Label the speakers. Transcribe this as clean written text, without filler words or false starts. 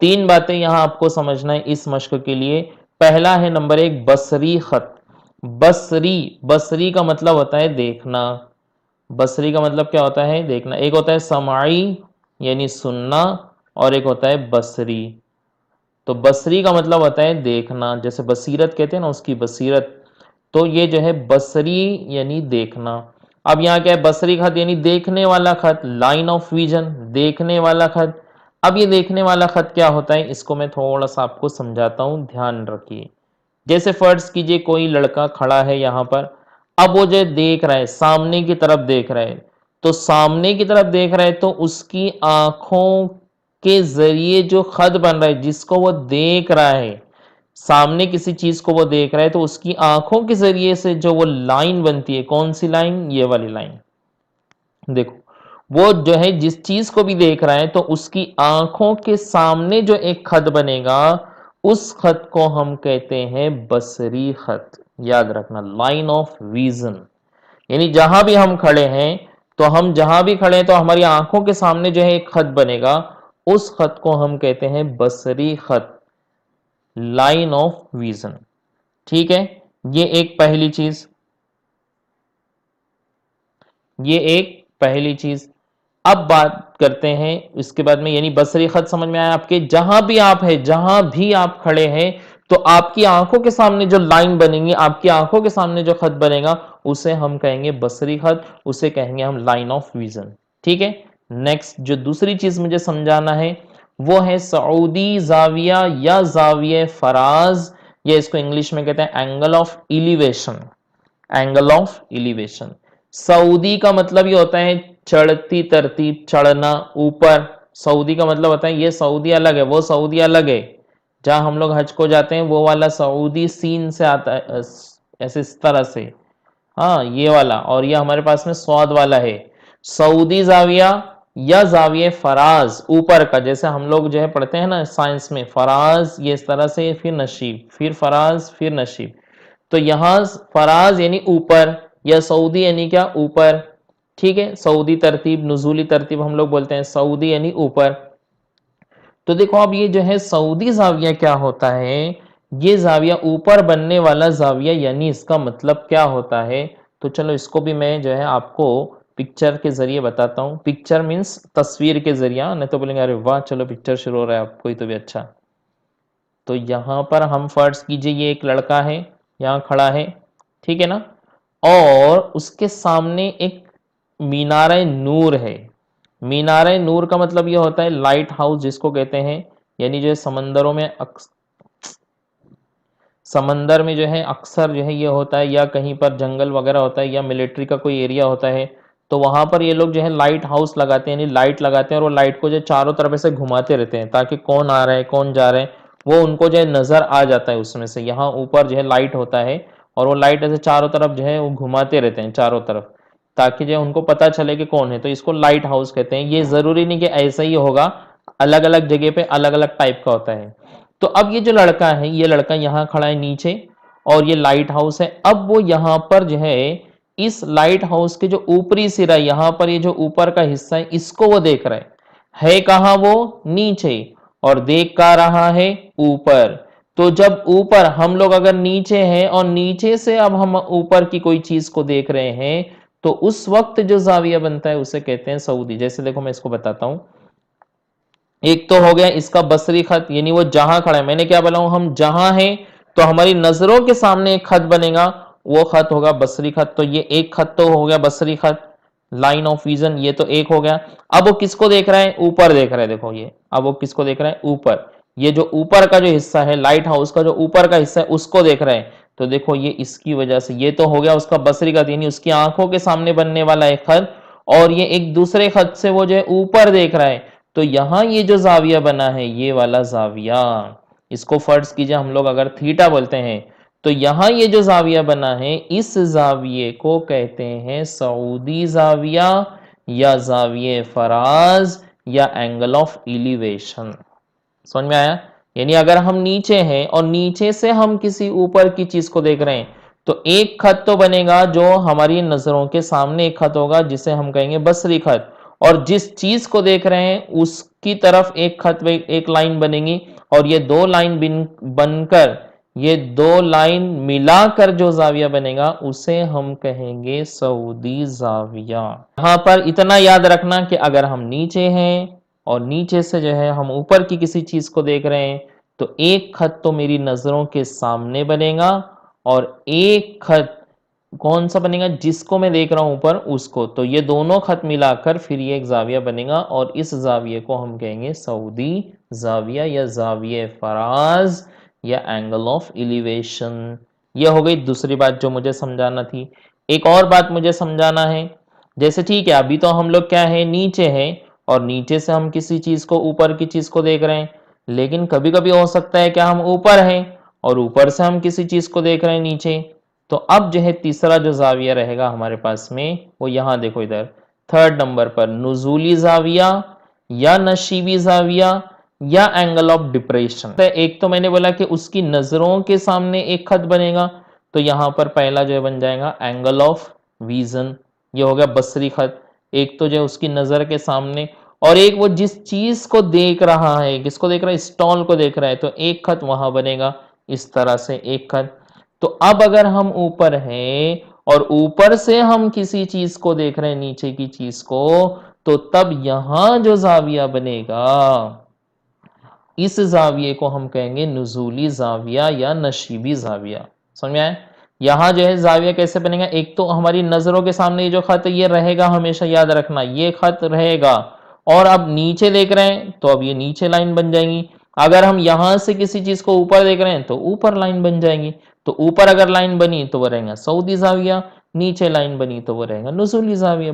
Speaker 1: 3 बातें यहां आपको समझना है इस मश्क के लिए। पहला है नंबर 1 बसरी खत। बसरी, बसरी का मतलब होता है देखना। बसरी का मतलब क्या होता है? देखना। एक होता है समाई यानी सुनना, और एक होता है बसरी। तो बसरी का मतलब होता है देखना, जैसे बसीरत कहते हैं ना, उसकी बसीरत। तो ये जो है बसरी यानी देखना। अब यहाँ क्या है? बसरी खत यानी देखने वाला खत, लाइन ऑफ विजन, देखने वाला खत। अब ये देखने वाला खत क्या होता है, इसको मैं थोड़ा सा आपको समझाता हूं, ध्यान रखिए। जैसे फर्ज कीजिए कोई लड़का खड़ा है यहाँ पर, अब वो जो देख रहा है, सामने की तरफ देख रहा है। तो सामने की तरफ देख रहा है तो उसकी आंखों के जरिए जो खत बन रहा है, जिसको वो देख रहा है, सामने किसी चीज को वो देख रहा है, तो उसकी आंखों के जरिए से जो वो लाइन बनती है, कौन सी लाइन? ये वाली लाइन। देखो, वो जो है जिस चीज को भी देख रहा है, तो उसकी आंखों के सामने जो एक खत बनेगा, उस खत को हम कहते हैं बसरी खत। याद रखना, लाइन ऑफ विजन। यानी जहां भी हम खड़े हैं, तो हम जहां भी खड़े हैं तो हमारी आंखों के सामने जो है एक खत बनेगा, उस खत को हम कहते हैं बसरी खत, लाइन ऑफ विजन। ठीक है, ये एक पहली चीज, ये एक पहली चीज। अब बात करते हैं इसके बाद में, यानी बसरी खत समझ में आया आपके? जहां भी आप है, जहां भी आप खड़े हैं, तो आपकी आंखों के सामने जो लाइन बनेंगी, आपकी आंखों के सामने जो खत बनेगा, उसे हम कहेंगे बसरी खत, उसे कहेंगे हम लाइन ऑफ विजन। ठीक है। नेक्स्ट जो दूसरी चीज मुझे समझाना है, वो है सऊदी जाविया या जाविये फराज, या इसको इंग्लिश में कहते हैं angle of elevation. Angle of elevation. Saudi का मतलब ये होता है चढ़ती तरतीब, चढ़ना ऊपर। सऊदी का मतलब होता है ये सऊदी अलग है, वो सऊदी अलग है। जहां हम लोग हज को जाते हैं, वो वाला सऊदी सीन से आता है, ऐसे इस तरह से। हाँ, ये वाला। और ये हमारे पास में स्वाद वाला है। सऊदी जाविया या जाविये फराज, ऊपर का, जैसे हम लोग जो है पढ़ते हैं ना साइंस में, फराज ये इस तरह से, फिर नशीब, फिर फराज, फिर नशीब। तो यहां फराज यानी ऊपर, या सऊदी यानी क्या? ऊपर। ठीक है, सऊदी तरतीब, नुजूली तरतीब हम लोग बोलते हैं, सऊदी यानी ऊपर। तो देखो, अब ये जो है सऊदी जाविया क्या होता है, ये जाविया ऊपर बनने वाला जाविया, यानी इसका मतलब क्या होता है? तो चलो इसको भी मैं जो है आपको पिक्चर के जरिए बताता हूँ। पिक्चर मीन्स तस्वीर के जरिए, नहीं तो बोलेंगे अरे वाह चलो पिक्चर शुरू हो रहा है, आपको ही तो भी अच्छा। तो यहां पर हम फर्ज कीजिए ये एक लड़का है, यहां खड़ा है, ठीक है ना, और उसके सामने एक मीनार नूर है। मीनार नूर का मतलब ये होता है लाइट हाउस जिसको कहते हैं, यानी जो है समंदरों में समंदर में जो है अक्सर जो है ये होता है, या कहीं पर जंगल वगैरह होता है, या मिलिट्री का कोई एरिया होता है, तो वहां पर ये लोग जो है लाइट हाउस लगाते हैं, यानी लाइट लगाते हैं, और वो लाइट को जो चारों तरफ से घुमाते रहते हैं, ताकि कौन आ रहा है कौन जा रहा है वो उनको जो है नजर आ जाता है उसमें से। यहाँ ऊपर जो है लाइट होता है, और वो लाइट ऐसे चारों तरफ जो है वो घुमाते रहते हैं चारों तरफ, ताकि जो है उनको पता चले कि कौन है। तो इसको लाइट हाउस कहते हैं। ये जरूरी नहीं कि ऐसा ही होगा, अलग अलग जगह पे अलग अलग टाइप का होता है। तो अब ये जो लड़का है, ये लड़का यहाँ खड़ा है नीचे, और ये लाइट हाउस है। अब वो यहाँ पर जो है इस लाइट हाउस के जो ऊपरी सिरा, यहाँ पर ये जो ऊपर का हिस्सा है, इसको वो देख रहा है कहाँ? वो नीचे। और देख का रहा है ऊपर। तो जब ऊपर हम लोग अगर नीचे हैं, और नीचे से अब हम ऊपर की कोई चीज को देख रहे हैं, तो उस वक्त जो जाविया बनता है उसे कहते हैं सऊदी। जैसे देखो मैं इसको बताता हूं। एक तो हो गया इसका बसरी खत, यानी वो जहां खड़ा है, मैंने क्या बोला हूं, हम जहां हैं तो हमारी नजरों के सामने एक खत बनेगा, वो खत होगा बसरी खत। तो ये एक खत तो हो गया बसरी खत, लाइन ऑफ विजन, ये तो एक हो गया। अब वो किसको देख रहा है? ऊपर देख रहा है। देखो ये, अब वो किसको देख रहा है? ऊपर। ये जो ऊपर का जो हिस्सा है, लाइट हाउस का जो ऊपर का हिस्सा है, उसको देख रहा है। तो देखो ये इसकी वजह से, ये तो हो गया उसका बसरी खत, यानी उसकी आंखों के सामने बनने वाला एक खत। और ये एक दूसरे खत से वो जो है ऊपर देख रहा है। तो यहां ये जो जाविया बना है, ये वाला जाविया, इसको फर्ज कीजिए हम लोग अगर थीटा बोलते हैं, तो यहां ये जो जाविया बना है, इस जाविये को कहते हैं सऊदी जाविया, या जाविये फराज, या एंगल ऑफ इलिवेशन। समझ में आया? यानी अगर हम नीचे हैं और नीचे से हम किसी ऊपर की चीज को देख रहे हैं, तो एक खत तो बनेगा जो हमारी नजरों के सामने एक खत होगा, जिसे हम कहेंगे बसरी खत। और जिस चीज को देख रहे हैं उसकी तरफ एक खत में एक लाइन बनेगी, और ये दो लाइन बनकर ये दो लाइन मिलाकर जो जाविया बनेगा उसे हम कहेंगे सऊदी जाविया। यहां पर इतना याद रखना कि अगर हम नीचे हैं और नीचे से जो है हम ऊपर की किसी चीज को देख रहे हैं, तो एक खत तो मेरी नजरों के सामने बनेगा, और एक खत कौन सा बनेगा जिसको मैं देख रहा हूं ऊपर उसको। तो ये दोनों खत मिलाकर फिर ये एक जाविया बनेगा, और इस जाविये को हम कहेंगे सऊदी जाविया या जाविये फराज या एंगल ऑफ एलिवेशन। ये हो गई दूसरी बात जो मुझे समझाना थी। एक और बात मुझे समझाना है। जैसे ठीक है, अभी तो हम लोग क्या है, नीचे हैं, और नीचे से हम किसी चीज को, ऊपर की चीज को देख रहे हैं। लेकिन कभी कभी हो सकता है क्या हम ऊपर हैं और ऊपर से हम किसी चीज को देख रहे हैं नीचे। तो अब जो है तीसरा जो जाविया रहेगा हमारे पास में, वो यहां देखो इधर थर्ड नंबर पर नुजूली जाविया या नशीबी जाविया या एंगल ऑफ डिप्रेशन। एक तो मैंने बोला कि उसकी नजरों के सामने एक खत बनेगा, तो यहां पर पहला जो है बन जाएगा एंगल ऑफ विजन, ये हो गया बसरी खत। एक तो जो है उसकी नजर के सामने, और एक वो जिस चीज को देख रहा है, किसको देख रहा है, स्टॉल को देख रहा है, तो एक खत वहां बनेगा, इस तरह से एक खत। तो अब अगर हम ऊपर हैं और ऊपर से हम किसी चीज को देख रहे हैं, नीचे की चीज को, तो तब यहां जो जाविया बनेगा, इस जाविये को हम कहेंगे नुजूली जाविया या नशीबी जाविया। समझ में आया? यहां जो है जाविया कैसे बनेगा, एक तो हमारी नजरों के सामने जो खत ये रहेगा, हमेशा याद रखना ये खत रहेगा, और अब नीचे देख रहे हैं तो अब ये नीचे लाइन बन जाएंगी। अगर हम यहां से किसी चीज को ऊपर देख रहे हैं तो ऊपर लाइन बन जाएंगी। तो ऊपर अगर लाइन बनी तो वो रहेगा सऊदी जाविया, नीचे लाइन बनी तो वो रहेगा नुजूली जाविया।